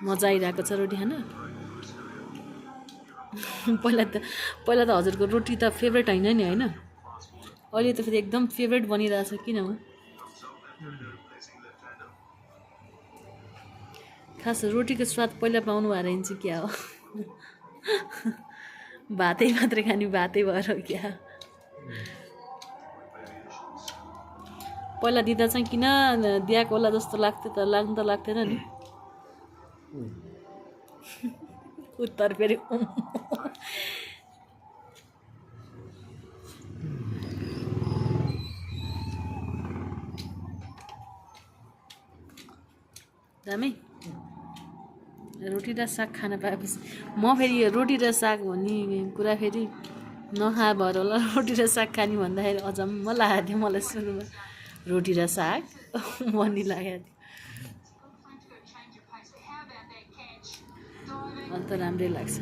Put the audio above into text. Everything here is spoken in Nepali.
मजा आइरहेको छ रोटी खान। पहिला त हजुरको रोटी त फेभरेट होइन नि होइन, अहिले त फेरि एकदम फेभरेट बनिरहेछ किन हो? खास रोटीको स्वाद पहिला पाउनु भएर चाहिँ क्या हो? भातै मात्रै खाने भातै भएर हो क्या? पहिला दिँदा चाहिँ किन दिएको होला जस्तो लाग्थ्यो त, लाग्नु त लाग्थेन नि। उत्तर फेरि दामी रोटी र साग खान पाएपछि म फेरि यो रोटी र साग भन्ने कुरा फेरि नखा भएर होला रोटी र साग खाने भन्दाखेरि अचम्म लागेको थियो मलाई सुरुमा। रोटी र साग भन्ने लागेको थियो, अन्त राम्रै लाग्छ।